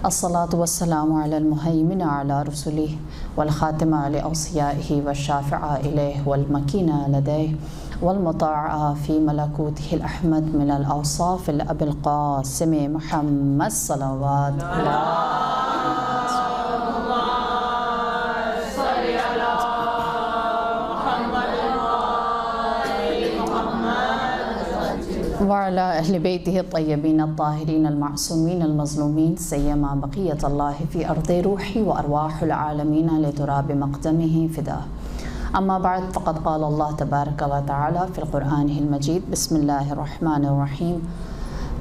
الصلاة والسلام على المهيمن على رسله والخاتم على أوصيائه والشافع إليه والمكين لديه والمطاع في ملكوته الأحمد من الأوصاف الأب القاسم محمد صلوات وعلى أهل بيته الطيبين الطاهرين المعصومين المظلومين سيما بقية الله في أرض روحي وأرواح العالمين لتراب مقدمه فداه. أما بعد، فقد قال الله تبارك وتعالى في القرآن المجيد: بسم الله الرحمن الرحيم.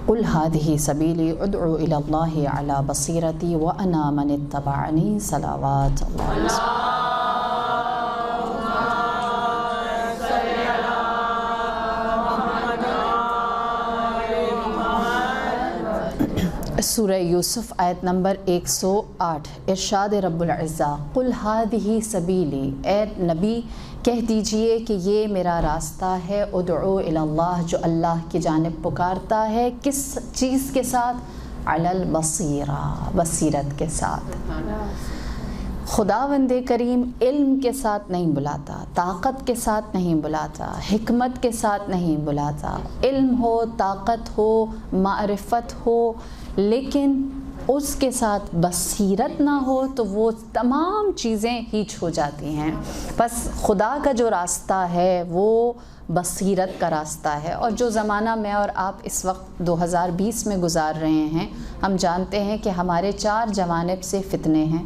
قل هذه سبيلي أدعو إلى الله على بصيرتي وأنا من اتبعني صلوات الله. سورہ یوسف آیت نمبر 108، ارشاد رب العزہ: قل هذه سبیلی، اے نبی کہہ دیجئے کہ یہ میرا راستہ ہے، ادعو الی اللہ، جو اللہ کی جانب پکارتا ہے، کس چیز کے ساتھ؟ علی البصیرہ، بصیرت کے ساتھ۔ خداوند کریم علم کے ساتھ نہیں بلاتا، طاقت کے ساتھ نہیں بلاتا، حکمت کے ساتھ نہیں بلاتا۔ علم ہو، طاقت ہو، معرفت ہو، لیکن اس کے ساتھ بصیرت نہ ہو تو وہ تمام چیزیں ہیچ ہو جاتی ہیں۔ بس خدا کا جو راستہ ہے وہ بصیرت کا راستہ ہے، اور جو زمانہ میں اور آپ اس وقت 2020 میں گزار رہے ہیں، ہم جانتے ہیں کہ ہمارے 4 جوانب سے فتنے ہیں،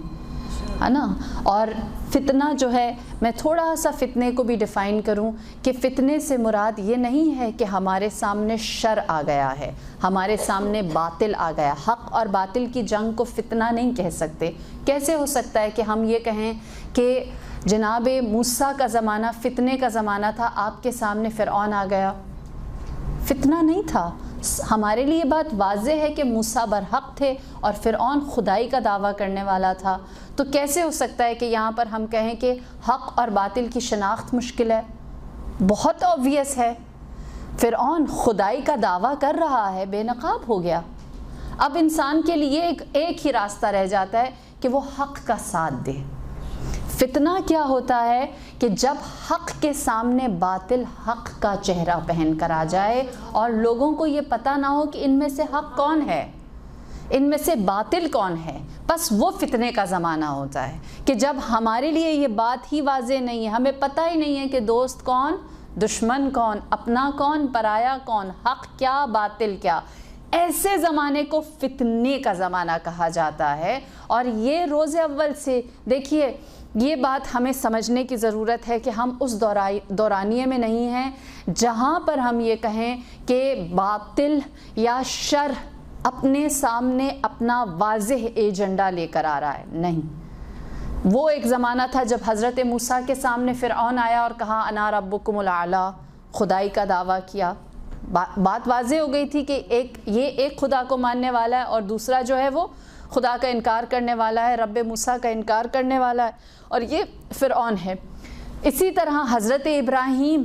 ہے نا؟ اور فتنہ جو ہے، میں تھوڑا سا فتنے کو بھی ڈیفائن کروں کہ فتنے سے مراد یہ نہیں ہے کہ ہمارے سامنے شر آ گیا ہے، ہمارے سامنے باطل آ گیا۔ حق اور باطل کی جنگ کو فتنہ نہیں کہہ سکتے۔ کیسے ہو سکتا ہے کہ ہم یہ کہیں کہ جناب موسیٰ کا زمانہ فتنے کا زمانہ تھا، آپ کے سامنے فرعون آ گیا؟ فتنہ نہیں تھا۔ ہمارے لیے بات واضح ہے کہ موسیٰ برحق تھے اور فرعون خدائی کا دعویٰ کرنے والا تھا، تو کیسے ہو سکتا ہے کہ یہاں پر ہم کہیں کہ حق اور باطل کی شناخت مشکل ہے؟ بہت obvious ہے، فرعون خدائی کا دعویٰ کر رہا ہے، بے نقاب ہو گیا۔ اب انسان کے لیے ایک ہی راستہ رہ جاتا ہے کہ وہ حق کا ساتھ دے۔ فتنہ کیا ہوتا ہے کہ جب حق کے سامنے باطل حق کا چہرہ پہن کر آ جائے اور لوگوں کو یہ پتہ نہ ہو کہ ان میں سے حق کون ہے، ان میں سے باطل کون ہے۔ بس وہ فتنے کا زمانہ ہوتا ہے کہ جب ہمارے لیے یہ بات ہی واضح نہیں ہے، ہمیں پتہ ہی نہیں ہے کہ دوست کون، دشمن کون، اپنا کون، پرایا کون، حق کیا، باطل کیا۔ ایسے زمانے کو فتنے کا زمانہ کہا جاتا ہے۔ اور یہ روز اول سے دیکھیے، یہ بات ہمیں سمجھنے کی ضرورت ہے کہ ہم اس دورانیے میں نہیں ہیں جہاں پر ہم یہ کہیں کہ باطل یا شر اپنے سامنے اپنا واضح ایجنڈا لے کر آ رہا ہے، نہیں۔ وہ ایک زمانہ تھا جب حضرت موسیٰ کے سامنے فرعون آیا اور کہا انا ربکم الاعلیٰ، خدائی کا دعویٰ کیا۔ بات واضح ہو گئی تھی کہ ایک خدا کو ماننے والا ہے اور دوسرا جو ہے وہ خدا کا انکار کرنے والا ہے، رب موسیٰ کا انکار کرنے والا ہے، اور یہ فرعون ہے۔ اسی طرح حضرت ابراہیم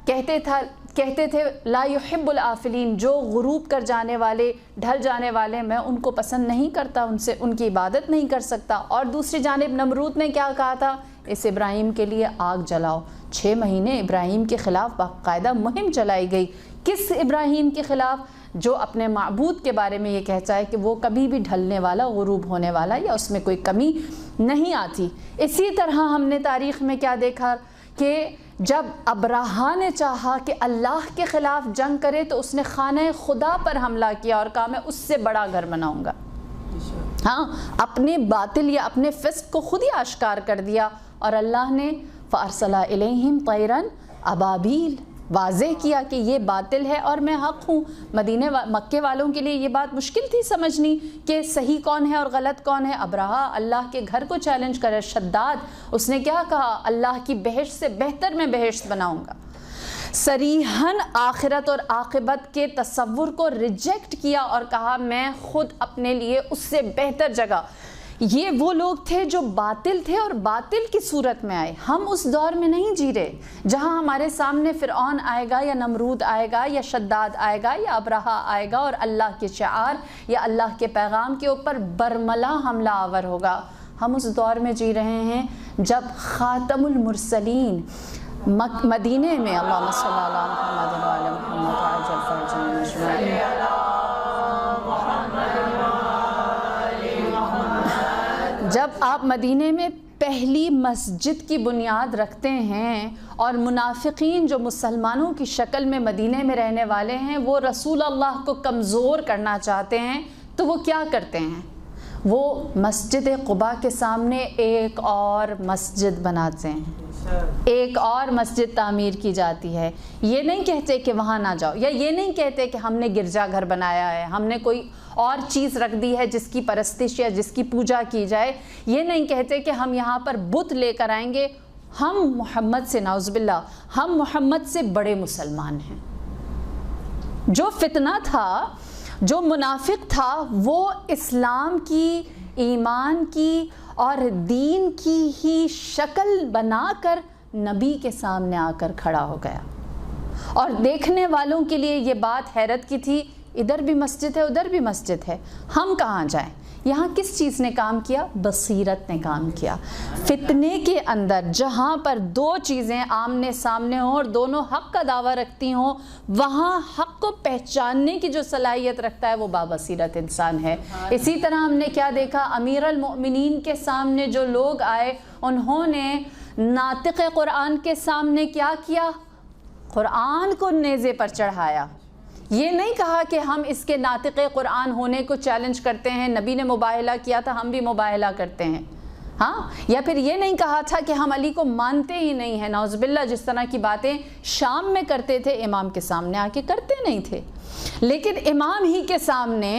کہتے تھے لا يحب العافلین، جو غروب کر جانے والے، ڈھل جانے والے، میں ان کو پسند نہیں کرتا، ان کی عبادت نہیں کر سکتا۔ اور دوسری جانب نمرود نے کیا کہا تھا؟ اس ابراہیم کے لیے آگ جلاؤ۔ 6 مہینے ابراہیم کے خلاف باقاعدہ مہم چلائی گئی۔ کس ابراہیم کے خلاف؟ جو اپنے معبود کے بارے میں یہ کہتا ہے کہ وہ کبھی بھی ڈھلنے والا، غروب ہونے والا، یا اس میں کوئی کمی نہیں آتی۔ اسی طرح ہم نے تاریخ میں کیا دیکھا کہ جب ابراہا نے چاہا کہ اللہ کے خلاف جنگ کرے تو اس نے خانہ خدا پر حملہ کیا اور کہا میں اس سے بڑا گھر بناؤں گا۔ ہاں، اپنے باطل یا اپنے فسق کو خود ہی آشکار کر دیا، اور اللہ نے فَأَرْسَلَ إِلَيْهِمْ طَيْرًا أَبَابِيلَ، واضح کیا کہ یہ باطل ہے اور میں حق ہوں۔ مکے والوں کے لیے یہ بات مشکل تھی سمجھنی کہ صحیح کون ہے اور غلط کون ہے۔ ابراہا اللہ کے گھر کو چیلنج کرے، شداد، اس نے کیا کہا؟ اللہ کی بہشت سے بہتر میں بہشت بناؤں گا۔ صریحاً آخرت اور عاقبت کے تصور کو ریجیکٹ کیا اور کہا میں خود اپنے لیے اس سے بہتر جگہ۔ یہ وہ لوگ تھے جو باطل تھے اور باطل کی صورت میں آئے. ہم اس دور میں نہیں جی رہے جہاں ہمارے سامنے فرعون آئے گا یا نمرود آئے گا یا شداد آئے گا یا ابرہہ آئے گا اور اللہ کے شعار یا اللہ کے پیغام کے اوپر برملا حملہ آور ہوگا. ہم اس دور میں جی رہے ہیں جب خاتم المرسلین مدینے میں اللہم صلی علی محمد وعلی محمد عجل فرجنا اجمعین. جب آپ مدینے میں پہلی مسجد کی بنیاد رکھتے ہیں اور منافقین جو مسلمانوں کی شکل میں مدینے میں رہنے والے ہیں وہ رسول اللہ کو کمزور کرنا چاہتے ہیں تو وہ کیا کرتے ہیں؟ وہ مسجد قباء کے سامنے ایک اور مسجد بناتے ہیں. ایک اور مسجد تعمیر کی جاتی ہے. یہ نہیں کہتے کہ وہاں نہ جاؤ، یا یہ نہیں کہتے کہ ہم نے گرجا گھر بنایا ہے، ہم نے کوئی اور چیز رکھ دی ہے جس کی پرستش یا جس کی پوجا کی جائے. یہ نہیں کہتے کہ ہم یہاں پر بت لے کر آئیں گے. ہم محمد سے نعوذ باللہ، ہم محمد سے بڑے مسلمان ہیں. جو فتنہ تھا، جو منافق تھا، وہ اسلام کی، ایمان کی اور دین کی ہی شکل بنا کر نبی کے سامنے آ کر کھڑا ہو گیا. اور دیکھنے والوں کے لیے یہ بات حیرت کی تھی، ادھر بھی مسجد ہے ادھر بھی مسجد ہے، ہم کہاں جائیں؟ یہاں کس چیز نے کام کیا؟ بصیرت نے کام کیا. فتنے کے اندر جہاں پر دو چیزیں آمنے سامنے ہوں اور دونوں حق کا دعویٰ رکھتی ہوں، وہاں حق کو پہچاننے کی جو صلاحیت رکھتا ہے وہ بابصیرت انسان ہے. اسی طرح ہم نے کیا دیکھا؟ امیر المؤمنین کے سامنے جو لوگ آئے انہوں نے ناطق قرآن کے سامنے کیا کیا؟ قرآن کو نیزے پر چڑھایا. یہ نہیں کہا کہ ہم اس کے ناطق قرآن ہونے کو چیلنج کرتے ہیں، نبی نے مباہلہ کیا تھا ہم بھی مباہلہ کرتے ہیں. ہاں، یا پھر یہ نہیں کہا تھا کہ ہم علی کو مانتے ہی نہیں ہیں. نعوذ باللہ جس طرح کی باتیں شام میں کرتے تھے امام کے سامنے آ کے کرتے نہیں تھے. لیکن امام ہی کے سامنے،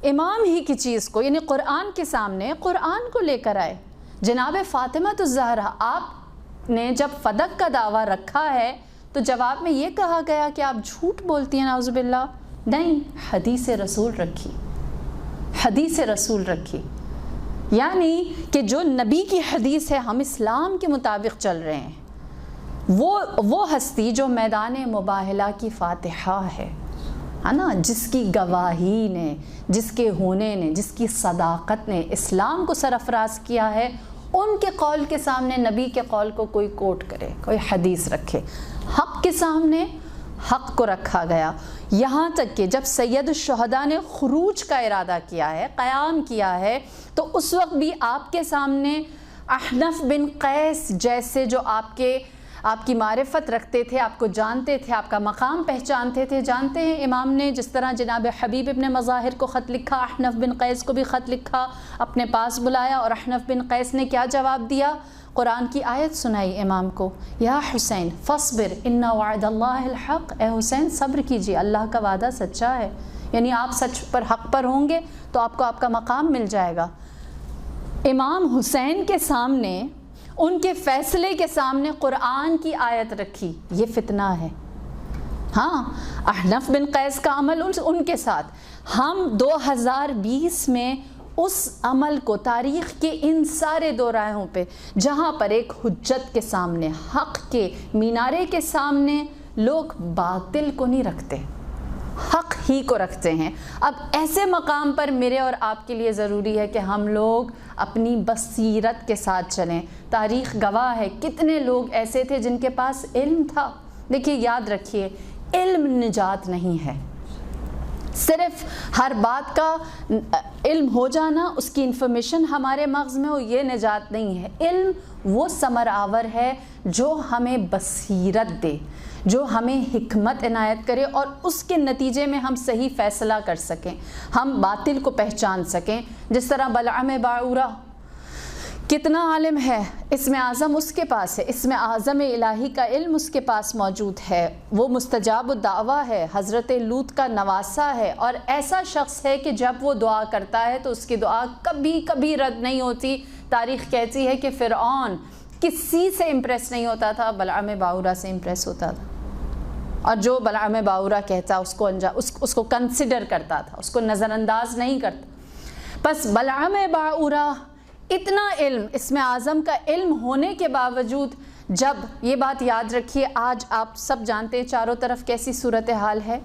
امام ہی کی چیز کو یعنی قرآن کے سامنے قرآن کو لے کر آئے. جناب فاطمہ الزہرا آپ نے جب فدق کا دعویٰ رکھا ہے تو جواب میں یہ کہا گیا کہ آپ جھوٹ بولتی ہیں. نعوذ باللہ. نہیں، حدیث رسول رکھی، حدیث رسول رکھی. یعنی کہ جو نبی کی حدیث ہے ہم اسلام کے مطابق چل رہے ہیں. وہ ہستی جو میدان مباہلہ کی فاتحہ ہے نا، جس کی گواہی نے، جس کے ہونے نے، جس کی صداقت نے اسلام کو سرفراز کیا ہے، ان کے قول کے سامنے نبی کے قول کو کوئی کوٹ کرے، کوئی حدیث رکھے. حق کے سامنے حق کو رکھا گیا. یہاں تک کہ جب سید الشہداء نے خروج کا ارادہ کیا ہے، قیام کیا ہے، تو اس وقت بھی آپ کے سامنے احنف بن قیس جیسے جو آپ کی معرفت رکھتے تھے، آپ کو جانتے تھے، آپ کا مقام پہچانتے تھے. جانتے ہیں امام نے جس طرح جناب حبیب ابن مظاہر کو خط لکھا، احنف بن قیس کو بھی خط لکھا، اپنے پاس بلایا اور احنف بن قیس نے کیا جواب دیا؟ قرآن کی آیت سنائی امام کو، یا حسین فاصبر ان وعد اللہ الحق. اے حسین صبر کیجیے، اللہ کا وعدہ سچا ہے. یعنی آپ سچ پر، حق پر ہوں گے تو آپ کو آپ کا مقام مل جائے گا. امام حسین کے سامنے، ان کے فیصلے کے سامنے قرآن کی آیت رکھی. یہ فتنہ ہے. ہاں، احنف بن قیس کا عمل ان کے ساتھ. ہم 2020 میں اس عمل کو تاریخ کے ان سارے دوراہوں پہ جہاں پر ایک حجت کے سامنے، حق کے مینارے کے سامنے لوگ باطل کو نہیں رکھتے، حق ہی کو رکھتے ہیں. اب ایسے مقام پر میرے اور آپ کے لیے ضروری ہے کہ ہم لوگ اپنی بصیرت کے ساتھ چلیں. تاریخ گواہ ہے کتنے لوگ ایسے تھے جن کے پاس علم تھا. دیکھیے یاد رکھیے، علم نجات نہیں ہے. صرف ہر بات کا علم ہو جانا، اس کی انفارمیشن ہمارے مغز میں ہو، یہ نجات نہیں ہے. علم وہ ثمر آور ہے جو ہمیں بصیرت دے، جو ہمیں حکمت عنایت کرے اور اس کے نتیجے میں ہم صحیح فیصلہ کر سکیں، ہم باطل کو پہچان سکیں. جس طرح بلعم باعورہ کتنا عالم ہے، اسم اعظم اس کے پاس ہے، اسم اعظم الہی کا علم اس کے پاس موجود ہے، وہ مستجاب الدعویٰ ہے، حضرت لوط کا نواسہ ہے، اور ایسا شخص ہے کہ جب وہ دعا کرتا ہے تو اس کی دعا کبھی کبھی رد نہیں ہوتی. تاریخ کہتی ہے کہ فرعون کسی سے امپریس نہیں ہوتا تھا، بلعم باعورہ سے امپریس ہوتا تھا، اور جو بلعم باعورہ کہتا اس کو کنسیڈر کرتا تھا، اس کو نظر انداز نہیں کرتا. بس بلعم باعورہ اتنا علم، اسم اعظم کا علم ہونے کے باوجود، جب یہ بات یاد رکھیے آج آپ سب جانتے ہیں چاروں طرف کیسی صورتحال ہے.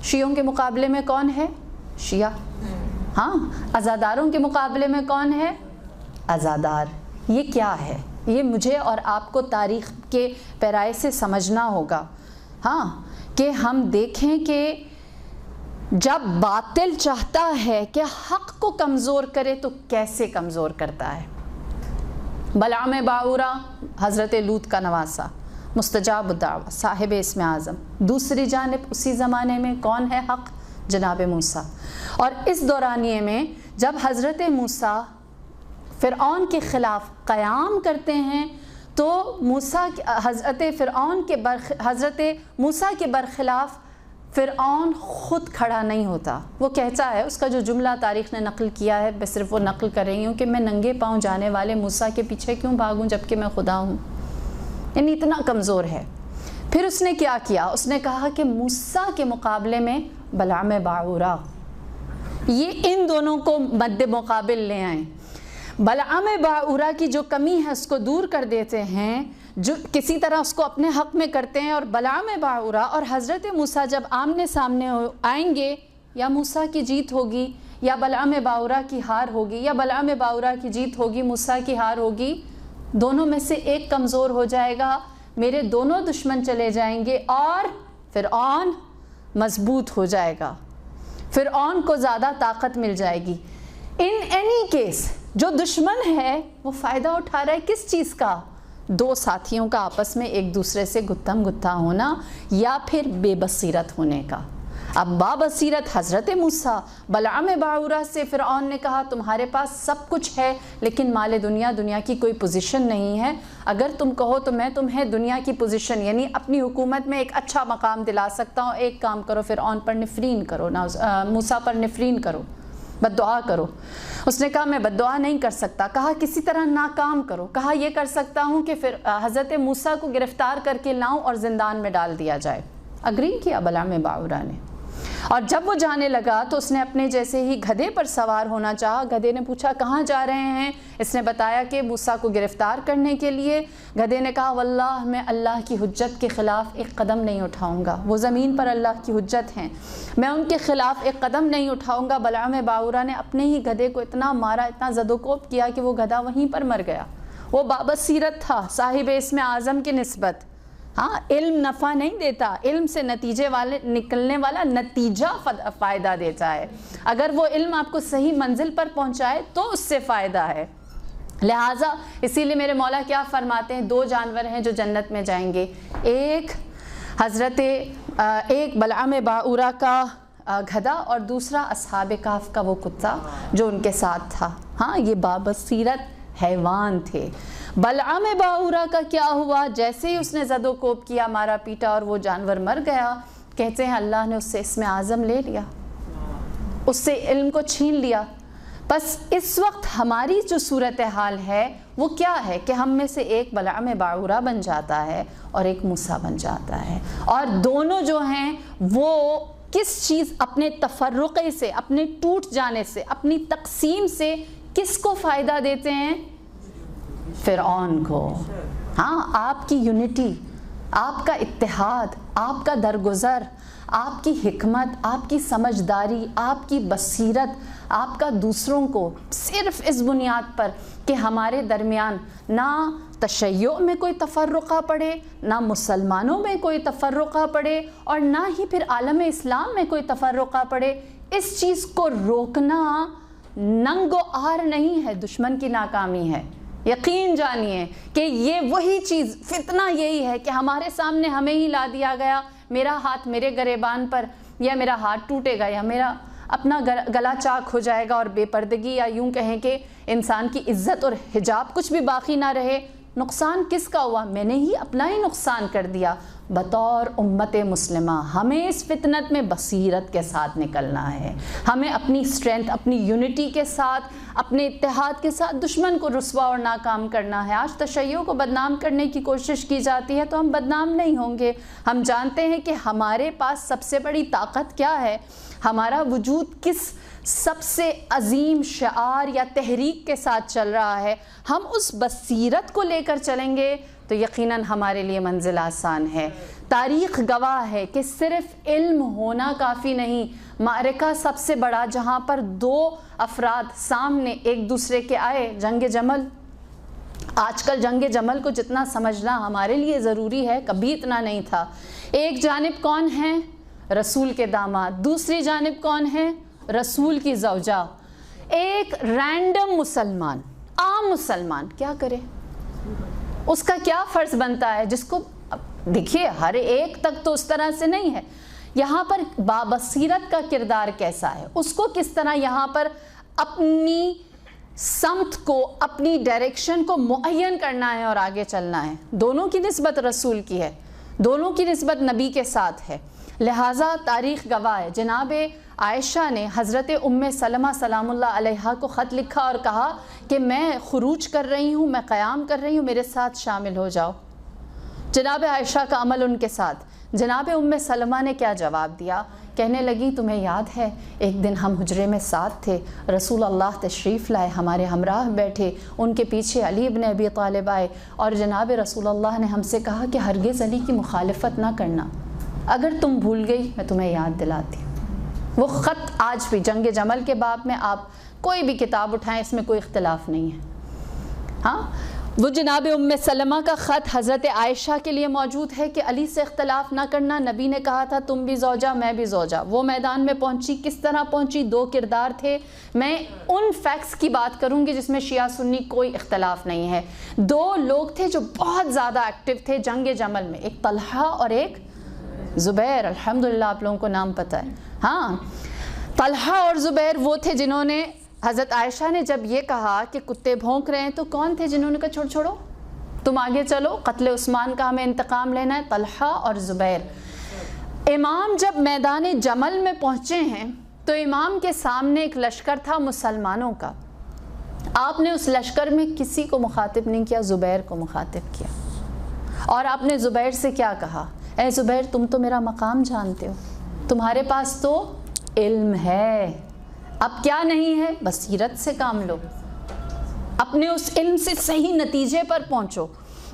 شیعوں کے مقابلے میں کون ہے؟ شیعہ. ہاں، عزاداروں کے مقابلے میں کون ہے؟ عزادار. یہ کیا ہے؟ یہ مجھے اور آپ کو تاریخ کے پیرائے سے سمجھنا ہوگا. ہاں، کہ ہم دیکھیں کہ جب باطل چاہتا ہے کہ حق کو کمزور کرے تو کیسے کمزور کرتا ہے. بلعام باعورہ حضرت لوط کا نواسا، مستجاب الدعوہ، صاحب اسم اعظم. دوسری جانب اسی زمانے میں کون ہے حق؟ جناب موسیٰ. اور اس دورانیے میں جب حضرت موسیٰ فرعون کے خلاف قیام کرتے ہیں تو حضرت موسیٰ کے برخلاف فرعون خود کھڑا نہیں ہوتا. وہ کہتا ہے، اس کا جو جملہ تاریخ نے نقل کیا ہے، میں صرف وہ نقل کر رہی ہوں کہ میں ننگے پاؤں جانے والے موسیٰ کے پیچھے کیوں بھاگوں جبکہ میں خدا ہوں. یعنی اتنا کمزور ہے. پھر اس نے کیا کیا؟ اس نے کہا کہ موسیٰ کے مقابلے میں بلعام باعورہ، یہ ان دونوں کو مد مقابل لے آئیں. بلعام باعورہ کی جو کمی ہے اس کو دور کر دیتے ہیں، جو کسی طرح اس کو اپنے حق میں کرتے ہیں. اور بلعام باعورہ اور حضرت موسیٰ جب آمنے سامنے آئیں گے، یا موسیٰ کی جیت ہوگی یا بلعام باعورہ کی ہار ہوگی، یا بلعام باعورہ کی جیت ہوگی موسیٰ کی ہار ہوگی. دونوں میں سے ایک کمزور ہو جائے گا، میرے دونوں دشمن چلے جائیں گے اور فرعون مضبوط ہو جائے گا، فرعون کو زیادہ طاقت مل جائے گی. ان اینی کیس جو دشمن ہے وہ فائدہ اٹھا رہا ہے کس چیز کا؟ دو ساتھیوں کا آپس میں ایک دوسرے سے گتھم گتھا ہونا یا پھر بے بصیرت ہونے کا. اب بابصیرت حضرت موسیٰ، بلعام باعورہ سے فرعون نے کہا تمہارے پاس سب کچھ ہے لیکن مال دنیا کی کوئی پوزیشن نہیں ہے، اگر تم کہو تو میں تمہیں دنیا کی پوزیشن یعنی اپنی حکومت میں ایک اچھا مقام دلا سکتا ہوں. ایک کام کرو، فرعون پر نفرین کرو، موسیٰ پر نفرین کرو، بد دعا کرو. اس نے کہا میں بد دعا نہیں کر سکتا. کہا کسی طرح ناکام کرو. کہا یہ کر سکتا ہوں کہ پھر حضرت موسیٰ کو گرفتار کر کے لاؤں اور زندان میں ڈال دیا جائے. اگری کیا بلعام باعورہ نے. اور جب وہ جانے لگا تو اس نے اپنے جیسے ہی گدھے پر سوار ہونا چاہا. گدھے نے پوچھا کہاں جا رہے ہیں؟ اس نے بتایا کہ موسیٰ کو گرفتار کرنے کے لیے. گدھے نے کہا واللہ میں اللہ کی حجت کے خلاف ایک قدم نہیں اٹھاؤں گا. وہ زمین پر اللہ کی حجت ہیں، میں ان کے خلاف ایک قدم نہیں اٹھاؤں گا. بلعام باعورہ نے اپنے ہی گدھے کو اتنا مارا، اتنا زد و کوب کیا کہ وہ گدھا وہیں پر مر گیا. وہ بابصیرت تھا صاحب اسم اعظم کی نسبت. ہاں، علم نفع نہیں دیتا، علم سے نتیجے والے نکلنے والا نتیجہ فائدہ دیتا ہے. اگر وہ علم آپ کو صحیح منزل پر پہنچائے تو اس سے فائدہ ہے. لہٰذا اسی لیے میرے مولا کیا فرماتے ہیں، دو جانور ہیں جو جنت میں جائیں گے، ایک بلعام باعورہ کا گدھا اور دوسرا اصحاب کہف کا وہ کتا جو ان کے ساتھ تھا. ہاں، یہ بابصیرت حیوان تھے. بلعام باعورہ کا کیا ہوا؟ جیسے ہی اس نے زد و کوب کیا، مارا پیٹا اور وہ جانور مر گیا، کہتے ہیں اللہ نے اس سے اسم اعظم لے لیا، اس سے علم کو چھین لیا. بس اس وقت ہماری جو صورتحال ہے وہ کیا ہے کہ ہم میں سے ایک بلعام باعورہ بن جاتا ہے اور ایک موسیٰ بن جاتا ہے. اور دونوں جو ہیں وہ کس چیز، اپنے تفرقے سے، اپنے ٹوٹ جانے سے، اپنی تقسیم سے کس کو فائدہ دیتے ہیں؟ فرعون کو. ہاں، آپ کی یونٹی، آپ کا اتحاد، آپ کا درگزر، آپ کی حکمت، آپ کی سمجھداری، آپ کی بصیرت، آپ کا دوسروں کو صرف اس بنیاد پر کہ ہمارے درمیان نہ تشیع میں کوئی تفرقہ پڑے، نہ مسلمانوں میں کوئی تفرقہ پڑے، اور نہ ہی پھر عالم اسلام میں کوئی تفرقہ پڑے، اس چیز کو روکنا ننگ و آر نہیں ہے، دشمن کی ناکامی ہے. یقین جانیے کہ یہ وہی چیز، فتنہ یہی ہے کہ ہمارے سامنے ہمیں ہی لا دیا گیا، میرا ہاتھ میرے گریبان پر، یا میرا ہاتھ ٹوٹے گا، یا میرا اپنا گلا چاک ہو جائے گا اور بے پردگی، یا یوں کہیں کہ انسان کی عزت اور حجاب کچھ بھی باقی نہ رہے. نقصان کس کا ہوا؟ میں نے ہی اپنا ہی نقصان کر دیا. بطور امت مسلمہ ہمیں اس فتنت میں بصیرت کے ساتھ نکلنا ہے. ہمیں اپنی اسٹرینتھ، اپنی یونٹی کے ساتھ، اپنے اتحاد کے ساتھ دشمن کو رسوا اور ناکام کرنا ہے. آج تشیع کو بدنام کرنے کی کوشش کی جاتی ہے تو ہم بدنام نہیں ہوں گے. ہم جانتے ہیں کہ ہمارے پاس سب سے بڑی طاقت کیا ہے، ہمارا وجود کس سب سے عظیم شعار یا تحریک کے ساتھ چل رہا ہے. ہم اس بصیرت کو لے کر چلیں گے تو یقیناً ہمارے لیے منزل آسان ہے. تاریخ گواہ ہے کہ صرف علم ہونا کافی نہیں. معرکہ سب سے بڑا جہاں پر 2 افراد سامنے ایک دوسرے کے آئے، جنگ جمل. آج کل جنگ جمل کو جتنا سمجھنا ہمارے لیے ضروری ہے کبھی اتنا نہیں تھا. ایک جانب کون ہے؟ رسول کے داماد. دوسری جانب کون ہے؟ رسول کی زوجہ. ایک رینڈم مسلمان، عام مسلمان کیا کرے؟ اس کا کیا فرض بنتا ہے؟ جس کو دیکھیے ہر ایک تک تو اس طرح سے نہیں ہے. یہاں پر بابصیرت کا کردار کیسا ہے، اس کو کس طرح یہاں پر اپنی سمت کو، اپنی ڈائریکشن کو معین کرنا ہے اور آگے چلنا ہے. دونوں کی نسبت رسول کی ہے، دونوں کی نسبت نبی کے ساتھ ہے. لہٰذا تاریخ گواہ ہے. جناب عائشہ نے حضرت ام سلمہ سلام اللہ علیہا کو خط لکھا اور کہا کہ میں خروج کر رہی ہوں، میں قیام کر رہی ہوں، میرے ساتھ شامل ہو جاؤ. جناب عائشہ کا عمل ان کے ساتھ. جناب ام سلمہ نے کیا جواب دیا؟ کہنے لگی تمہیں یاد ہے ایک دن ہم حجرے میں ساتھ تھے، رسول اللہ تشریف لائے، ہمارے ہمراہ بیٹھے، ان کے پیچھے علی ابن ابی طالب آئے اور جناب رسول اللہ نے ہم سے کہا کہ ہرگز علی کی مخالفت نہ کرنا. اگر تم بھول گئی میں تمہیں یاد دلاتی ہوں. وہ خط آج بھی جنگ جمل کے باب میں آپ کوئی بھی کتاب اٹھائیں، اس میں کوئی اختلاف نہیں ہے. ہاں وہ جناب ام سلمہ کا خط حضرت عائشہ کے لیے موجود ہے کہ علی سے اختلاف نہ کرنا. نبی نے کہا تھا تم بھی زوجہ میں بھی زوجہ. وہ میدان میں پہنچی، کس طرح پہنچی؟ 2 کردار تھے. میں ان فیکٹس کی بات کروں گی جس میں شیعہ سنی کوئی اختلاف نہیں ہے. 2 لوگ تھے جو بہت زیادہ ایکٹیو تھے جنگ جمل میں، ایک طلحہ اور ایک زبیر. الحمدللہ آپ لوگوں کو نام پتہ ہے. ہاں طلحہ اور زبیر وہ تھے جنہوں نے، حضرت عائشہ نے جب یہ کہا کہ کتے بھونک رہے ہیں تو کون تھے جنہوں نے کہا چھوڑو تم آگے چلو، قتل عثمان کا ہمیں انتقام لینا ہے؟ طلحہ اور زبیر. امام جب میدان جمل میں پہنچے ہیں تو امام کے سامنے ایک لشکر تھا مسلمانوں کا. آپ نے اس لشکر میں کسی کو مخاطب نہیں کیا، زبیر کو مخاطب کیا. اور آپ نے زبیر سے کیا کہا؟ اے زبیر تم تو میرا مقام جانتے ہو، تمہارے پاس تو علم ہے، اب کیا نہیں ہے؟ بصیرت سے کام لو، اپنے اس علم سے صحیح نتیجے پر پہنچو.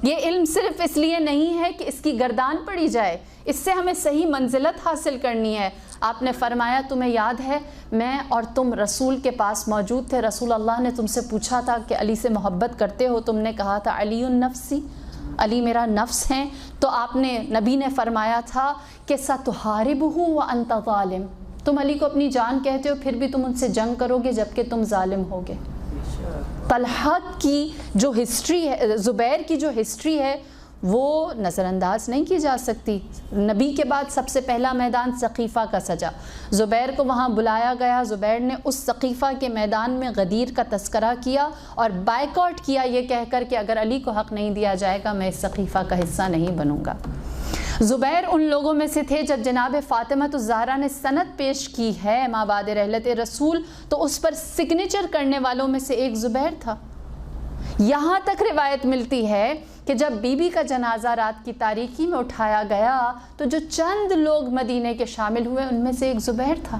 یہ علم صرف اس لیے نہیں ہے کہ اس کی گردان پڑی جائے، اس سے ہمیں صحیح منزلت حاصل کرنی ہے. آپ نے فرمایا تمہیں یاد ہے میں اور تم رسول کے پاس موجود تھے، رسول اللہ نے تم سے پوچھا تھا کہ علی سے محبت کرتے ہو؟ تم نے کہا تھا علی النفسی، علی میرا نفس ہیں. تو آپ نے، نبی نے فرمایا تھا کہ ستحاربہ وانت ظالم، تم علی کو اپنی جان کہتے ہو پھر بھی تم ان سے جنگ کرو گے جبکہ تم ظالم ہوگے. طلحہ کی جو ہسٹری ہے، زبیر کی جو ہسٹری ہے وہ نظر انداز نہیں کی جا سکتی. نبی کے بعد سب سے پہلا میدان ثقیفہ کا سجا، زبیر کو وہاں بلایا گیا. زبیر نے اس ثقیفہ کے میدان میں غدیر کا تذکرہ کیا اور بائیکاٹ کیا یہ کہہ کر کہ اگر علی کو حق نہیں دیا جائے گا میں اس ثقیفہ کا حصہ نہیں بنوں گا. زبیر ان لوگوں میں سے تھے جب جناب فاطمہ الزہرا نے سند پیش کی ہے ماں بعد رحلت رسول تو اس پر سگنیچر کرنے والوں میں سے ایک زبیر تھا. یہاں تک روایت ملتی ہے کہ جب بی بی کا جنازہ رات کی تاریکی میں اٹھایا گیا تو جو چند لوگ مدینے کے شامل ہوئے ان میں سے ایک زبیر تھا.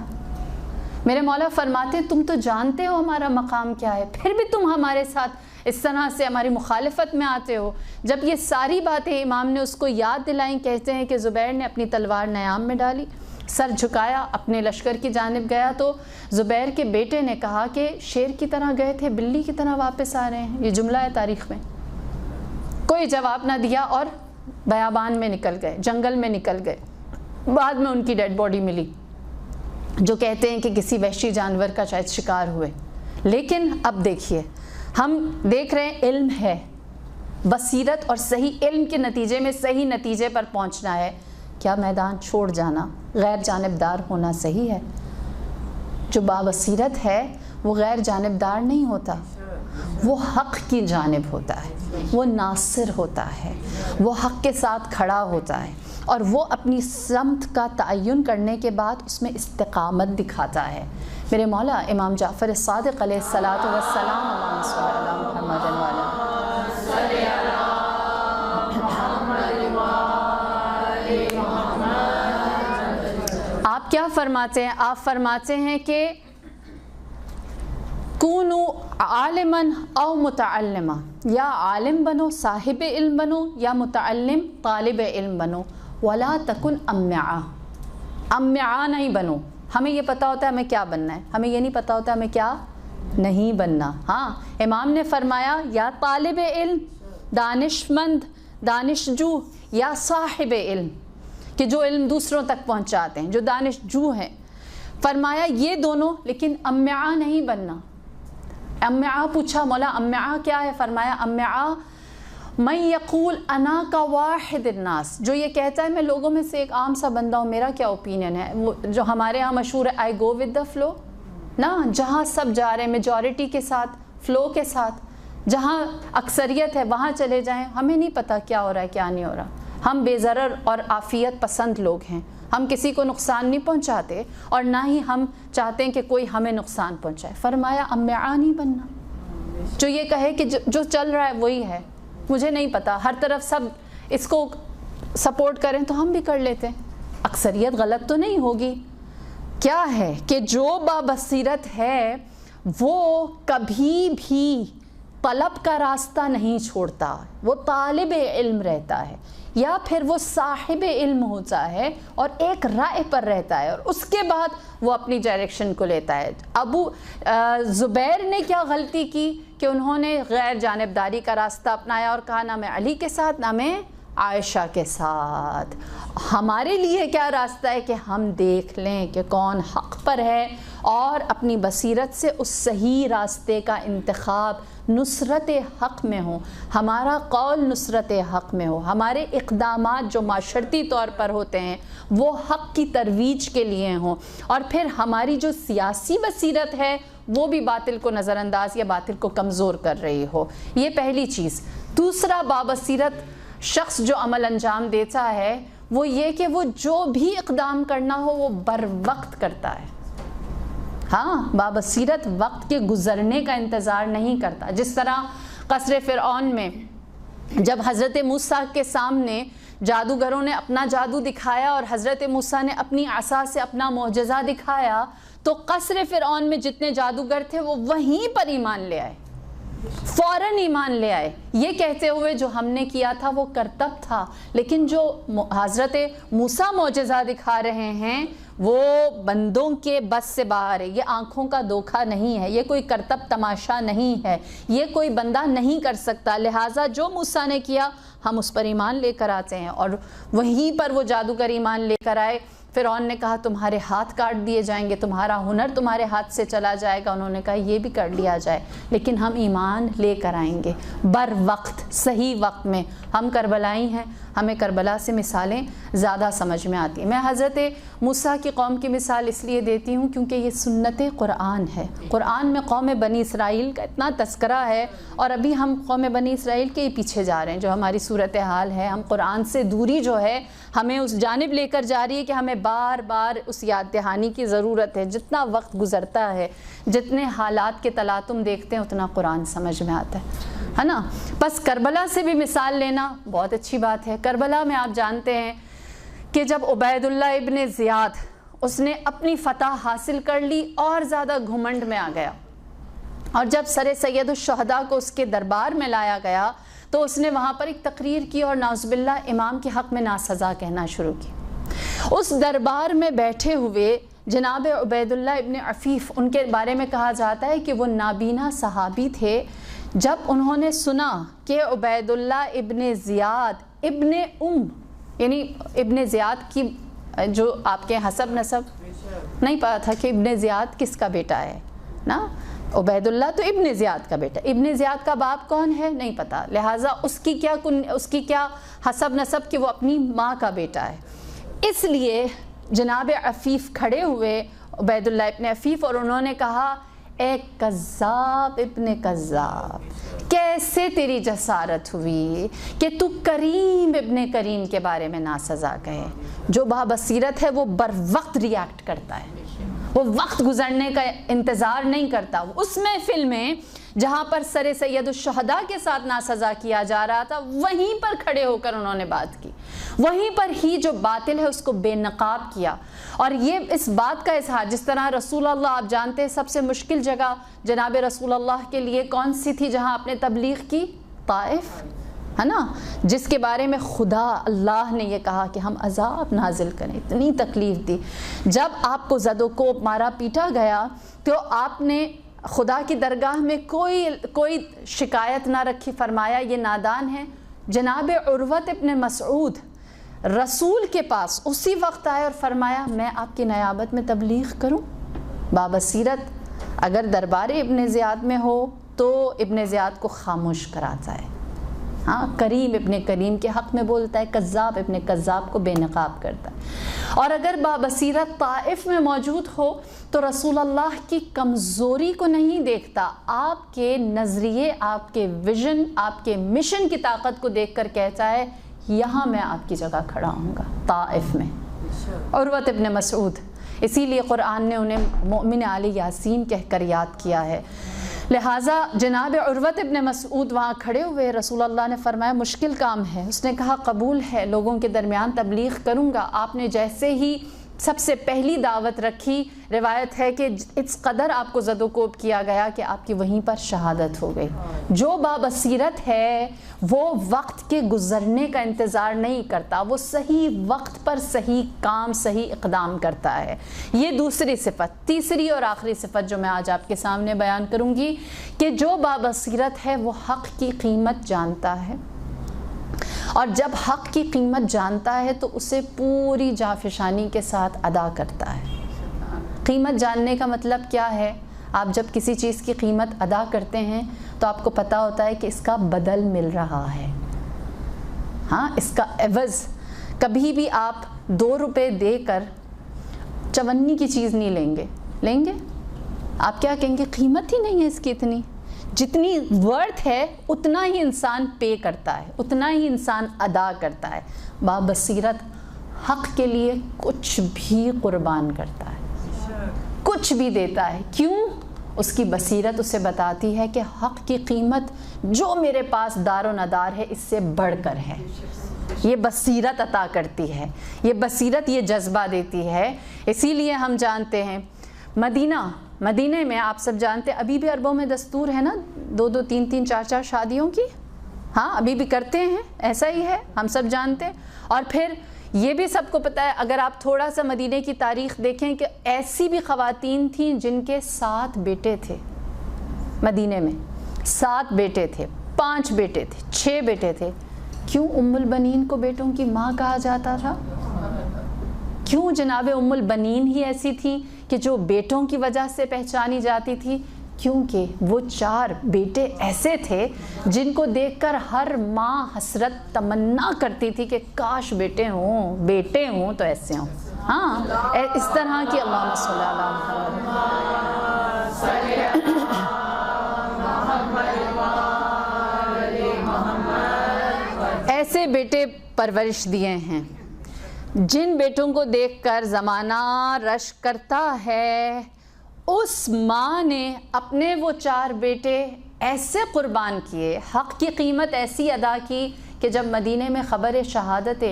میرے مولا فرماتے تم تو جانتے ہو ہمارا مقام کیا ہے، پھر بھی تم ہمارے ساتھ اس طرح سے ہماری مخالفت میں آتے ہو. جب یہ ساری باتیں امام نے اس کو یاد دلائیں، کہتے ہیں کہ زبیر نے اپنی تلوار نیام میں ڈالی، سر جھکایا، اپنے لشکر کی جانب گیا تو زبیر کے بیٹے نے کہا کہ شیر کی طرح گئے تھے بلی کی طرح واپس آ رہے ہیں. یہ جملہ ہے تاریخ میں. کوئی جواب نہ دیا اور بیابان میں نکل گئے، جنگل میں نکل گئے. بعد میں ان کی ڈیڈ باڈی ملی جو کہتے ہیں کہ کسی وحشی جانور کا شاید شکار ہوئے. لیکن اب دیکھیے ہم دیکھ رہے ہیں علم ہے، بصیرت اور صحیح علم کے نتیجے میں صحیح نتیجے پر پہنچنا ہے. کیا میدان چھوڑ جانا، غیر جانبدار ہونا صحیح ہے؟ جو بابصیرت ہے وہ غیر جانبدار نہیں ہوتا، وہ حق کی جانب ہوتا ہے، وہ ناصر ہوتا ہے، وہ حق کے ساتھ کھڑا ہوتا ہے. اور وہ اپنی سمت کا تعین کرنے کے بعد اس میں استقامت دکھاتا ہے۔ میرے مولا امام جعفر الصادق علیہ الصلاۃ والسلام، اللہم صلی علی محمد وعلی آپ کیا فرماتے ہیں؟ آپ فرماتے ہیں کہ کونو عالماً او متعلمہ، یا عالم بنو صاحب علم بنو یا متعلم طالب علم بنو، ولا تکن امعا، امعا نہیں بنو۔ ہمیں یہ پتہ ہوتا ہے ہمیں کیا بننا ہے، ہمیں یہ نہیں پتہ ہوتا ہمیں کیا نہیں بننا۔ ہاں امام نے فرمایا یا طالب علم، دانش مند، دانشجو، یا صاحب علم کہ جو علم دوسروں تک پہنچاتے ہیں، جو دانشجو ہیں، فرمایا یہ دونوں، لیکن امعا نہیں بننا۔ امعا پوچھا مولا امعا کیا ہے؟ فرمایا امعا من یقول انا کا واحد الناس، جو یہ کہتا ہے میں لوگوں میں سے ایک عام سا بندہ ہوں، میرا کیا اوپینین ہے، جو ہمارے ہاں مشہور ہے آئی گو ود دا فلو نا، جہاں سب جا رہے ہیں میجورٹی کے ساتھ، فلو کے ساتھ، جہاں اکثریت ہے وہاں چلے جائیں، ہمیں نہیں پتہ کیا ہو رہا ہے کیا نہیں ہو رہا۔ ہم بے ضرر اور عافیت پسند لوگ ہیں، ہم کسی کو نقصان نہیں پہنچاتے اور نہ ہی ہم چاہتے ہیں کہ کوئی ہمیں نقصان پہنچائے۔ فرمایا امعا نہیں بننا، جو یہ کہے کہ جو چل رہا ہے وہی ہے، مجھے نہیں پتا، ہر طرف سب اس کو سپورٹ کریں تو ہم بھی کر لیتے ہیں، اکثریت غلط تو نہیں ہوگی۔ کیا ہے کہ جو بابصیرت ہے وہ کبھی بھی طلب کا راستہ نہیں چھوڑتا، وہ طالب علم رہتا ہے، یا پھر وہ صاحب علم ہوتا ہے اور ایک رائے پر رہتا ہے اور اس کے بعد وہ اپنی ڈائریکشن کو لیتا ہے۔ ابو زبیر نے کیا غلطی کی کہ انہوں نے غیر جانبداری کا راستہ اپنایا اور کہا نہ میں علی کے ساتھ نہ میں عائشہ کے ساتھ۔ ہمارے لیے کیا راستہ ہے کہ ہم دیکھ لیں کہ کون حق پر ہے اور اپنی بصیرت سے اس صحیح راستے کا انتخاب نصرت حق میں ہو، ہمارا قول نصرت حق میں ہو، ہمارے اقدامات جو معاشرتی طور پر ہوتے ہیں وہ حق کی ترویج کے لیے ہوں، اور پھر ہماری جو سیاسی بصیرت ہے وہ بھی باطل کو نظر انداز یا باطل کو کمزور کر رہی ہو۔ یہ پہلی چیز۔ دوسرا بابصیرت شخص جو عمل انجام دیتا ہے وہ یہ کہ وہ جو بھی اقدام کرنا ہو وہ بر وقت کرتا ہے۔ ہاں بابصیرت وقت کے گزرنے کا انتظار نہیں کرتا۔ جس طرح قصر فرعون میں جب حضرت موسیٰ کے سامنے جادوگروں نے اپنا جادو دکھایا اور حضرت موسیٰ نے اپنی عصا سے اپنا معجزہ دکھایا تو قصر فرعون میں جتنے جادوگر تھے وہ وہیں پر ایمان لے آئے، فوراً ایمان لے آئے، یہ کہتے ہوئے جو ہم نے کیا تھا وہ کرتب تھا، لیکن جو حضرت موسیٰ معجزہ دکھا رہے ہیں وہ بندوں کے بس سے باہر ہے، یہ آنکھوں کا دھوکہ نہیں ہے، یہ کوئی کرتب تماشا نہیں ہے، یہ کوئی بندہ نہیں کر سکتا، لہٰذا جو موسیٰ نے کیا ہم اس پر ایمان لے کر آتے ہیں۔ اور وہیں پر وہ جادوگر ایمان لے کر آئے۔ فرعون نے کہا تمہارے ہاتھ کاٹ دیے جائیں گے، تمہارا ہنر تمہارے ہاتھ سے چلا جائے گا، انہوں نے کہا یہ بھی کر لیا جائے لیکن ہم ایمان لے کر آئیں گے بر وقت، صحیح وقت میں۔ ہم کربلائی ہیں، ہمیں کربلا سے مثالیں زیادہ سمجھ میں آتی ہیں۔ میں حضرت موسیٰ کی قوم کی مثال اس لیے دیتی ہوں کیونکہ یہ سنت قرآن ہے۔ قرآن میں قوم بنی اسرائیل کا اتنا تذکرہ ہے اور ابھی ہم قوم بنی اسرائیل کے ہی پیچھے جا رہے ہیں۔ جو ہماری صورتحال ہے، ہم قرآن سے دوری جو ہے ہمیں اس جانب لے کر جا رہی ہے کہ ہمیں بار بار اس یاد دہانی کی ضرورت ہے۔ جتنا وقت گزرتا ہے، جتنے حالات کے تلاطم دیکھتے ہیں اتنا قرآن سمجھ میں آتا ہے نا۔ بس کربلا سے بھی مثال لینا بہت اچھی بات ہے۔ کربلا میں آپ جانتے ہیں کہ جب عبید اللہ ابن زیاد اس نے اپنی فتح حاصل کر لی اور زیادہ گھمنڈ میں آ گیا، اور جب سر سید الشہداء کو اس کے دربار میں لایا گیا تو اس نے وہاں پر ایک تقریر کی اور نعوذ باللہ امام کے حق میں ناسزا کہنا شروع کی۔ اس دربار میں بیٹھے ہوئے جناب عبید اللہ ابن عفیف، ان کے بارے میں کہا جاتا ہے کہ وہ نابینا صحابی تھے، جب انہوں نے سنا کہ عبید اللہ ابن زیاد ابن یعنی ابن زیاد کی جو آپ کے حسب نسب نہیں پتا تھا کہ ابن زیاد کس کا بیٹا ہے نا، عبید اللہ تو ابن زیاد کا بیٹا، ابن زیاد کا باپ کون ہے نہیں پتا، لہٰذا اس کی کیا حسب نسب کہ وہ اپنی ماں کا بیٹا ہے۔ اس لیے جناب عفیف کھڑے ہوئے، عبید اللہ ابن عفیف، اور انہوں نے کہا اے کذاب ابن کذاب، کیسے تیری جسارت ہوئی کہ تو کریم ابن کریم کے بارے میں ناسزا کہے؟ جو بابصیرت ہے وہ بر وقت ریاکٹ کرتا ہے، وہ وقت گزرنے کا انتظار نہیں کرتا۔ اس محفل میں جہاں پر سر سید الشہداء کے ساتھ ناسزا کیا جا رہا تھا، وہیں پر کھڑے ہو کر انہوں نے بات کی، وہیں پر ہی جو باطل ہے اس کو بے نقاب کیا۔ اور یہ اس بات کا اظہار، جس طرح رسول اللہ، آپ جانتے ہیں سب سے مشکل جگہ جناب رسول اللہ کے لیے کون سی تھی جہاں آپ نے تبلیغ کی؟ طائف، ہے نا، جس کے بارے میں خدا اللہ نے یہ کہا کہ ہم عذاب نازل کریں، اتنی تکلیف دی۔ جب آپ کو زد و کوب مارا پیٹا گیا تو آپ نے خدا کی درگاہ میں کوئی شکایت نہ رکھی، فرمایا یہ نادان ہے۔ جناب عروۃ ابن مسعود رسول کے پاس اسی وقت آئے اور فرمایا میں آپ کی نیابت میں تبلیغ کروں؟ بابصیرت اگر دربار ابن زیاد میں ہو تو ابن زیاد کو خاموش کراتا ہے، ہاں، کریم ابن کریم کے حق میں بولتا ہے، کذاب ابن کذاب کو بے نقاب کرتا ہے۔ اور اگر بابصیرت طائف میں موجود ہو تو رسول اللہ کی کمزوری کو نہیں دیکھتا، آپ کے نظریے، آپ کے ویژن، آپ کے مشن کی طاقت کو دیکھ کر کہتا ہے یہاں میں آپ کی جگہ کھڑا ہوں گا، طائف میں۔ عروۃ ابن مسعود، اسی لیے قرآن نے انہیں مؤمن آل یاسین کہہ کر یاد کیا ہے۔ لہٰذا جناب عروۃ ابن مسعود وہاں کھڑے ہوئے، رسول اللہ نے فرمایا مشکل کام ہے، اس نے کہا قبول ہے، لوگوں کے درمیان تبلیغ کروں گا۔ آپ نے جیسے ہی سب سے پہلی دعوت رکھی، روایت ہے کہ اس قدر آپ کو زد و کوب کیا گیا کہ آپ کی وہیں پر شہادت ہو گئی۔ جو بابصیرت ہے وہ وقت کے گزرنے کا انتظار نہیں کرتا، وہ صحیح وقت پر صحیح کام، صحیح اقدام کرتا ہے۔ یہ دوسری صفت۔ تیسری اور آخری صفت جو میں آج آپ کے سامنے بیان کروں گی کہ جو بابصیرت ہے وہ حق کی قیمت جانتا ہے، اور جب حق کی قیمت جانتا ہے تو اسے پوری جانفشانی کے ساتھ ادا کرتا ہے۔ قیمت جاننے کا مطلب کیا ہے؟ آپ جب کسی چیز کی قیمت ادا کرتے ہیں تو آپ کو پتہ ہوتا ہے کہ اس کا بدل مل رہا ہے، ہاں، اس کا عوض۔ کبھی بھی آپ 2 روپے دے کر چونی کی چیز نہیں لیں گے؟ آپ کیا کہیں گے؟ قیمت ہی نہیں ہے اس کی اتنی، جتنی ورتھ ہے اتنا ہی انسان پے کرتا ہے، اتنا ہی انسان ادا کرتا ہے۔ بابصیرت حق کے لیے کچھ بھی قربان کرتا ہے، کچھ بھی دیتا ہے۔ کیوں؟ اس کی بصیرت اسے بتاتی ہے کہ حق کی قیمت جو میرے پاس دار و ندار ہے اس سے بڑھ کر ہے۔ یہ بصیرت عطا کرتی ہے، یہ بصیرت یہ جذبہ دیتی ہے۔ اسی لیے ہم جانتے ہیں مدینے میں آپ سب جانتے ہیں ابھی بھی عربوں میں دستور ہے نا 2 3 4 شادیوں کی، ہاں ابھی بھی کرتے ہیں، ایسا ہی ہے، ہم سب جانتے ہیں۔ اور پھر یہ بھی سب کو پتہ ہے، اگر آپ تھوڑا سا مدینے کی تاریخ دیکھیں کہ ایسی بھی خواتین تھیں جن کے 7 بیٹے تھے، مدینے میں 7 بیٹے تھے، 5 بیٹے تھے، 6 بیٹے تھے۔ کیوں ام البنین کو بیٹوں کی ماں کہا جاتا تھا؟ کیوں جناب ام البنین ہی ایسی تھی کہ جو بیٹوں کی وجہ سے پہچانی جاتی تھی؟ کیونکہ وہ 4 بیٹے ایسے تھے جن کو دیکھ کر ہر ماں حسرت تمنا کرتی تھی کہ کاش بیٹے ہوں تو ایسے ہوں، ہاں، اس طرح کی اللہم صلی اللہ محمد، ایسے بیٹے پرورش دیے ہیں جن بیٹوں کو دیکھ کر زمانہ رشک کرتا ہے۔ اس ماں نے اپنے وہ 4 بیٹے ایسے قربان کیے، حق کی قیمت ایسی ادا کی کہ جب مدینے میں خبر شہادت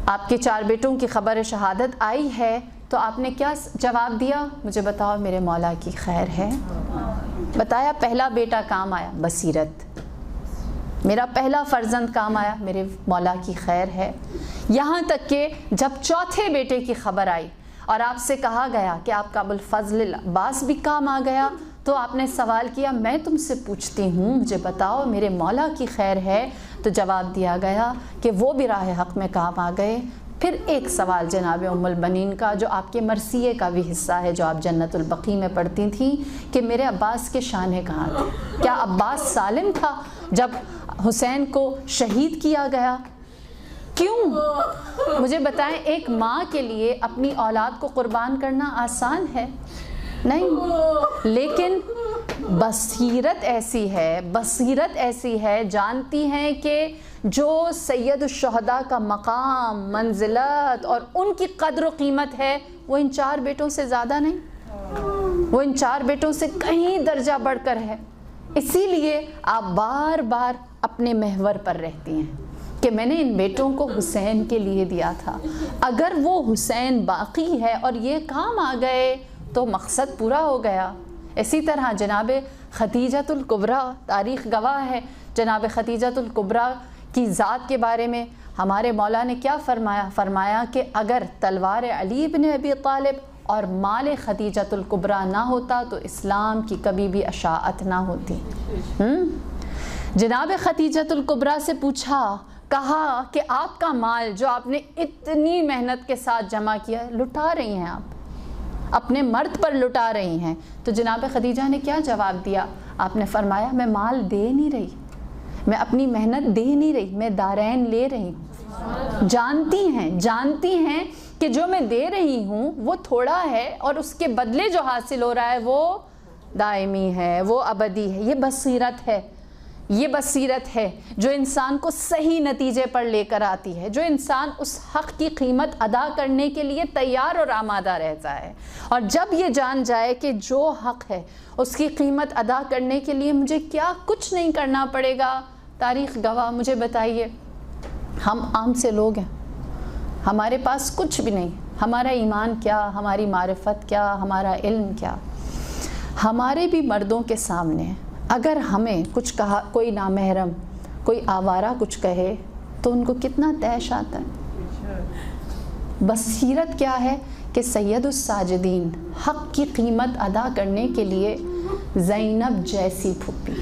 آپ کے 4 بیٹوں کی خبر شہادت آئی ہے تو آپ نے کیا جواب دیا؟ مجھے بتاؤ میرے مولا کی خیر ہے۔ بتایا پہلا بیٹا کام آیا، بصیرت۔ میرا پہلا فرزند کام آیا، میرے مولا کی خیر ہے۔ یہاں تک کہ جب 4تھے بیٹے کی خبر آئی اور آپ سے کہا گیا کہ آپ کا ابوالفضل العباس بھی کام آ گیا تو آپ نے سوال کیا میں تم سے پوچھتی ہوں مجھے بتاؤ میرے مولا کی خیر ہے، تو جواب دیا گیا کہ وہ بھی راہ حق میں کام آ گئے۔ پھر ایک سوال جناب ام البنین کا جو آپ کے مرثیے کا بھی حصہ ہے، جو آپ جنت البقیع میں پڑھتی تھیں، کہ میرے عباس کے شانے کہاں تھے؟ کیا عباس سالم تھا جب حسین کو شہید کیا گیا؟ کیوں؟ مجھے بتائیں، ایک ماں کے لیے اپنی اولاد کو قربان کرنا آسان ہے؟ نہیں، لیکن بصیرت ایسی ہے، جانتی ہیں کہ جو سید الشہداء کا مقام، منزلت اور ان کی قدر و قیمت ہے وہ ان 4 بیٹوں سے زیادہ نہیں، وہ ان 4 بیٹوں سے کہیں درجہ بڑھ کر ہے۔ اسی لیے آپ بار بار اپنے محور پر رہتی ہیں کہ میں نے ان بیٹوں کو حسین کے لیے دیا تھا، اگر وہ حسین باقی ہے اور یہ کام آ گئے تو مقصد پورا ہو گیا۔ اسی طرح جناب خدیجۃ الکبریٰ، تاریخ گواہ ہے جناب خدیجۃ الکبریٰ کی ذات کے بارے میں ہمارے مولا نے کیا فرمایا کہ اگر تلوار علی بن ابی طالب اور مال خدیجۃ الکبریٰ نہ ہوتا تو اسلام کی کبھی بھی اشاعت نہ ہوتی۔ جناب خدیجۃ الکبریٰ سے پوچھا، کہا کہ آپ کا مال جو آپ نے اتنی محنت کے ساتھ جمع کیا ہے لٹا رہی ہیں، آپ اپنے مرد پر لٹا رہی ہیں۔ تو جناب خدیجہ نے کیا جواب دیا؟ آپ نے فرمایا میں مال دے نہیں رہی، میں اپنی محنت دے نہیں رہی، میں دارین لے رہی ہوں۔ جانتی ہیں کہ جو میں دے رہی ہوں وہ تھوڑا ہے اور اس کے بدلے جو حاصل ہو رہا ہے وہ دائمی ہے، وہ ابدی ہے۔ یہ بصیرت ہے جو انسان کو صحیح نتیجے پر لے کر آتی ہے، جو انسان اس حق کی قیمت ادا کرنے کے لیے تیار اور آمادہ رہتا ہے۔ اور جب یہ جان جائے کہ جو حق ہے اس کی قیمت ادا کرنے کے لیے مجھے کیا کچھ نہیں کرنا پڑے گا۔ تاریخ گواہ، مجھے بتائیے، ہم عام سے لوگ ہیں، ہمارے پاس کچھ بھی نہیں، ہمارا ایمان کیا، ہماری معرفت کیا، ہمارا علم کیا، ہمارے بھی مردوں کے سامنے اگر ہمیں کچھ کہا، کوئی نامحرم، کوئی آوارہ کچھ کہے تو ان کو کتنا طیش آتا ہے۔ بصیرت کیا ہے کہ سید الساجدین حق کی قیمت ادا کرنے کے لیے زینب جیسی پھپھی،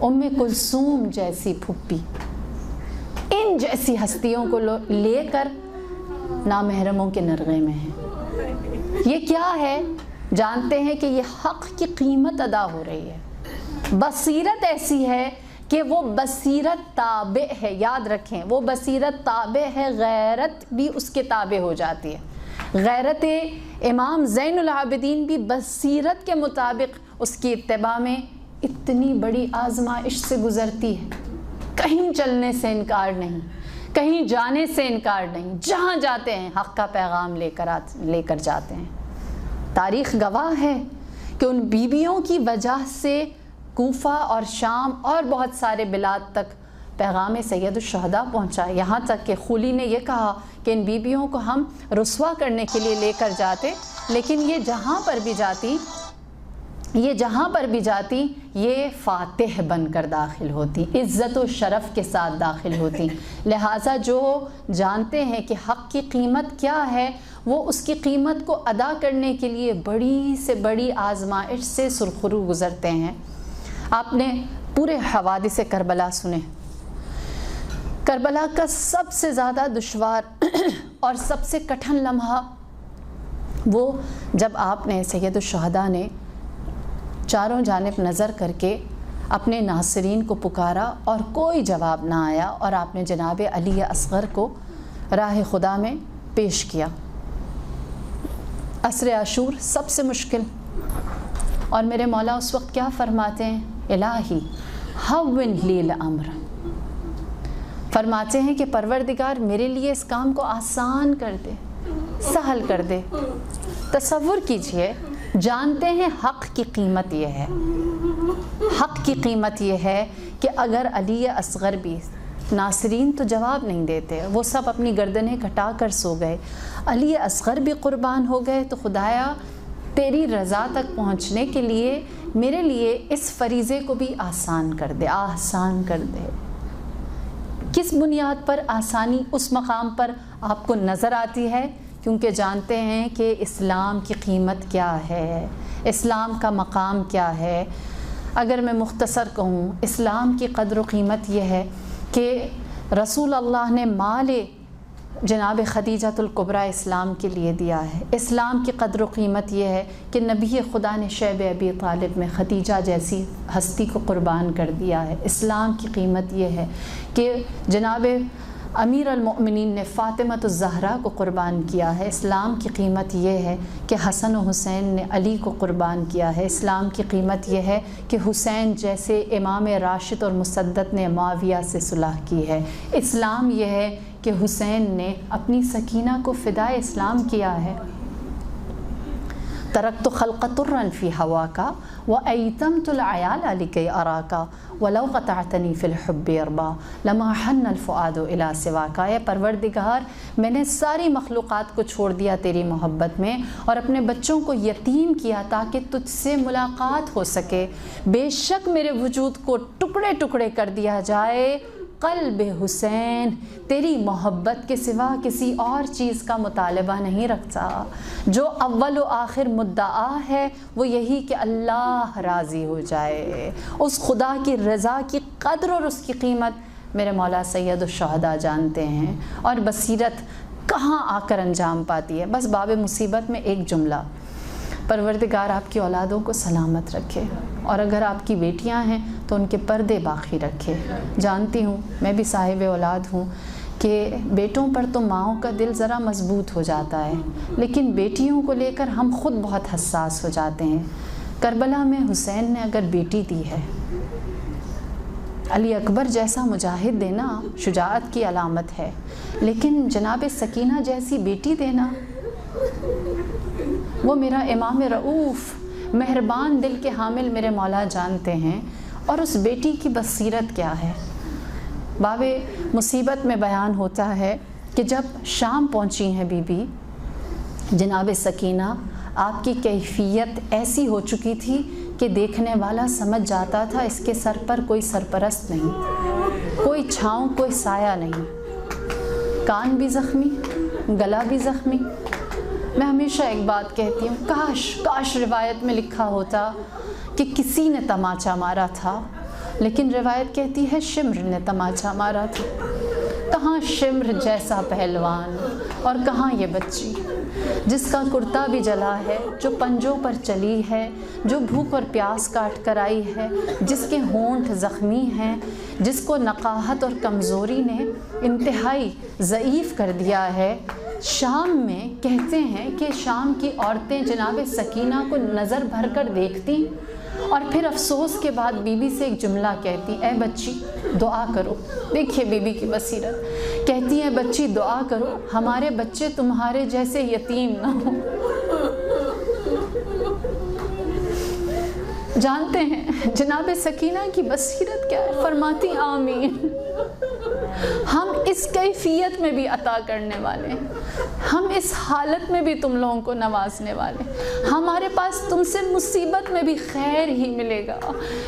ام کلثوم جیسی پھپھی، ان جیسی ہستیوں کو لے کر نامحرموں کے نرغے میں ہیں۔ یہ کیا ہے؟ جانتے ہیں کہ یہ حق کی قیمت ادا ہو رہی ہے۔ بصیرت ایسی ہے کہ وہ بصیرت تابع ہے، یاد رکھیں، وہ بصیرت تابع ہے، غیرت بھی اس کے تابع ہو جاتی ہے۔ غیرت امام زین العابدین بھی بصیرت کے مطابق اس کی اتباع میں اتنی بڑی آزمائش سے گزرتی ہے، کہیں چلنے سے انکار نہیں، کہیں جانے سے انکار نہیں، جہاں جاتے ہیں حق کا پیغام لے کر جاتے ہیں۔ تاریخ گواہ ہے کہ ان بیویوں کی وجہ سے کوفہ اور شام اور بہت سارے بلاد تک پیغام سید الشہداء پہنچا، یہاں تک کہ خولی نے یہ کہا کہ ان بیویوں کو ہم رسوا کرنے کے لیے لے کر جاتے، لیکن یہ جہاں پر بھی جاتی یہ فاتح بن کر داخل ہوتی، عزت و شرف کے ساتھ داخل ہوتی۔ لہٰذا جو جانتے ہیں کہ حق کی قیمت کیا ہے وہ اس کی قیمت کو ادا کرنے کے لیے بڑی سے بڑی آزمائش سے سرخرو گزرتے ہیں۔ آپ نے پورے حوادث کربلا سنے، کربلا کا سب سے زیادہ دشوار اور سب سے کٹھن لمحہ وہ جب آپ نے سید الشہداء نے چاروں جانب نظر کر کے اپنے ناصرین کو پکارا اور کوئی جواب نہ آیا، اور آپ نے جناب علی اصغر کو راہ خدا میں پیش کیا۔ عصر عاشور سب سے مشکل، اور میرے مولا اس وقت کیا فرماتے ہیں؟ الہی ہون لی الامر، فرماتے ہیں کہ پروردگار میرے لیے اس کام کو آسان کر دے، سہل کر دے۔ تصور کیجئے، جانتے ہیں حق کی قیمت یہ ہے، حق کی قیمت یہ ہے کہ اگر علی اصغر بھی، ناصرین تو جواب نہیں دیتے، وہ سب اپنی گردنیں کٹا کر سو گئے، علی اصغر بھی قربان ہو گئے، تو خدایا تیری رضا تک پہنچنے کے لیے میرے لیے اس فریضے کو بھی آسان کر دے، آسان کر دے۔ کس بنیاد پر آسانی اس مقام پر آپ کو نظر آتی ہے؟ کیونکہ جانتے ہیں کہ اسلام کی قیمت کیا ہے، اسلام کا مقام کیا ہے۔ اگر میں مختصر کہوں، اسلام کی قدر و قیمت یہ ہے کہ رسول اللہ نے مال جناب خدیجۃ الکبریٰ اسلام کے لیے دیا ہے۔ اسلام کی قدر و قیمت یہ ہے کہ نبی خدا نے شیب ابی طالب میں خدیجہ جیسی ہستی کو قربان کر دیا ہے۔ اسلام کی قیمت یہ ہے کہ جناب امیر المؤمنین نے فاطمۃ الزہرا کو قربان کیا ہے۔ اسلام کی قیمت یہ ہے کہ حسن و حسین نے علی کو قربان کیا ہے۔ اسلام کی قیمت یہ ہے کہ حسین جیسے امام راشد اور مسدد نے معاویہ سے صلح کی ہے۔ اسلام یہ ہے کہ حسین نے اپنی سکینہ کو فدائے اسلام کیا ہے۔ ترکت خلق طرا فی ہواکا وایتمت العیال لکی اراکا ولو قطعتنی فی الحب اربا لما حن الفؤاد الی سواکا۔ اے پروردگار، میں نے ساری مخلوقات کو چھوڑ دیا تیری محبت میں، اور اپنے بچوں کو یتیم کیا تاکہ تجھ سے ملاقات ہو سکے۔ بے شک میرے وجود کو ٹکڑے ٹکڑے کر دیا جائے، قلب حسین تیری محبت کے سوا کسی اور چیز کا مطالبہ نہیں رکھتا۔ جو اول و آخر مدعا ہے وہ یہی کہ اللہ راضی ہو جائے۔ اس خدا کی رضا کی قدر اور اس کی قیمت میرے مولا سید الشہداء جانتے ہیں۔ اور بصیرت کہاں آ کر انجام پاتی ہے؟ بس باب مصیبت میں ایک جملہ، پروردگار آپ کی اولادوں کو سلامت رکھے، اور اگر آپ کی بیٹیاں ہیں تو ان کے پردے باقی رکھے۔ جانتی ہوں، میں بھی صاحب اولاد ہوں، کہ بیٹوں پر تو ماؤں کا دل ذرا مضبوط ہو جاتا ہے، لیکن بیٹیوں کو لے کر ہم خود بہت حساس ہو جاتے ہیں۔ کربلا میں حسین نے اگر بیٹی دی ہے، علی اکبر جیسا مجاہد دینا شجاعت کی علامت ہے، لیکن جناب سکینہ جیسی بیٹی دینا، وہ میرا امام رؤوف مہربان دل کے حامل میرے مولا جانتے ہیں۔ اور اس بیٹی کی بصیرت کیا ہے؟ باب مصیبت میں بیان ہوتا ہے کہ جب شام پہنچی ہیں بی بی جناب سکینہ، آپ کی کیفیت ایسی ہو چکی تھی کہ دیکھنے والا سمجھ جاتا تھا اس کے سر پر کوئی سرپرست نہیں، کوئی چھاؤں، کوئی سایہ نہیں۔ کان بھی زخمی، گلا بھی زخمی۔ میں ہمیشہ ایک بات کہتی ہوں، کاش روایت میں لکھا ہوتا کہ کسی نے تماچا مارا تھا، لیکن روایت کہتی ہے شمر نے تماچا مارا تھا۔ کہاں شمر جیسا پہلوان، اور کہاں یہ بچی جس کا کرتا بھی جلا ہے، جو پنجوں پر چلی ہے، جو بھوک اور پیاس کاٹ کر آئی ہے، جس کے ہونٹ زخمی ہیں، جس کو نقاہت اور کمزوری نے انتہائی ضعیف کر دیا ہے۔ شام میں کہتے ہیں کہ شام کی عورتیں جناب سکینہ کو نظر بھر کر دیکھتی، اور پھر افسوس کے بعد بی بی سے ایک جملہ کہتی، اے بچی دعا کرو۔ دیکھیے بی بی کی بصیرت، کہتی ہے بچی دعا کرو ہمارے بچے تمہارے جیسے یتیم نہ ہوں۔ جانتے ہیں جناب سکینہ کی بصیرت کیا ہے؟ فرماتی آمین، ہم اس کیفیت میں بھی عطا کرنے والے ہیں، ہم اس حالت میں بھی تم لوگوں کو نوازنے والے ہیں، ہمارے پاس تم سے مصیبت میں بھی خیر ہی ملے گا۔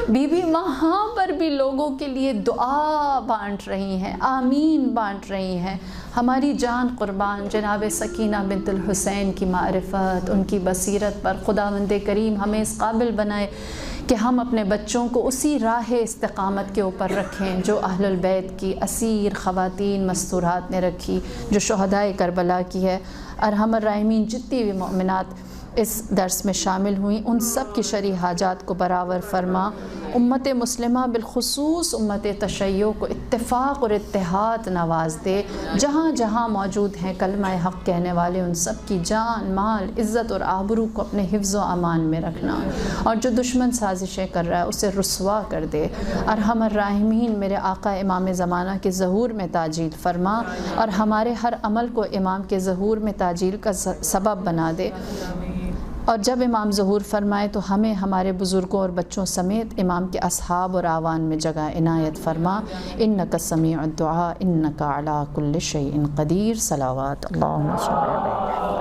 بی بی وہاں پر بھی لوگوں کے لیے دعا بانٹ رہی ہیں، آمین بانٹ رہی ہیں۔ ہماری جان قربان جناب سکینہ بنت الحسین کی معرفت، ان کی بصیرت پر خداوند کریم ہمیں اس قابل بنائے کہ ہم اپنے بچوں کو اسی راہ استقامت کے اوپر رکھیں جو اہل البیت کی اسیر خواتین مستورات نے رکھی، جو شہدائے کربلا کی ہے۔ ارحم الراحمین جتنی بھی مومنات اس درس میں شامل ہوئیں ان سب کی شرعی حاجات کو برابر فرما۔ امت مسلمہ بالخصوص امت تشیع کو اتفاق اور اتحاد نواز دے۔ جہاں جہاں موجود ہیں کلمہ حق کہنے والے، ان سب کی جان، مال، عزت اور آبرو کو اپنے حفظ و امان میں رکھنا، اور جو دشمن سازشیں کر رہا ہے اسے رسوا کر دے۔ ارحم الراحمین میرے آقا امام زمانہ کے ظہور میں تاجیل فرما، اور ہمارے ہر عمل کو امام کے ظہور میں تاجیل کا سبب بنا دے۔ اور جب امام ظہور فرمائے تو ہمیں ہمارے بزرگوں اور بچوں سمیت امام کے اصحاب اور آوان میں جگہ عنایت فرما۔ انک سمیع الدعاء انک علی کل شیء قدیر۔ صلوات اللہم صلی اللہ علیہ وسلم۔